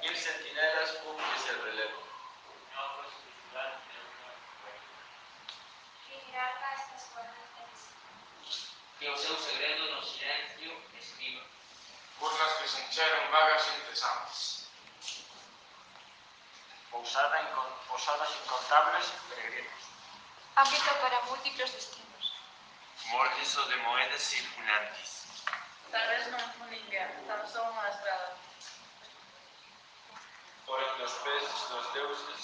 1000 centinelas cúmplices el relevo. Generar estas guardas de visita. Que o seu segredo no silencio escriba. Cousas que se encheron vagas e incesantes. Pousadas incontables peregrinos. Ámbito para múltiplos destinos. Mordiso de moedas circulantes. Tal vez non un ninguén, tan só unha estrada. Foran dos pés dos deuses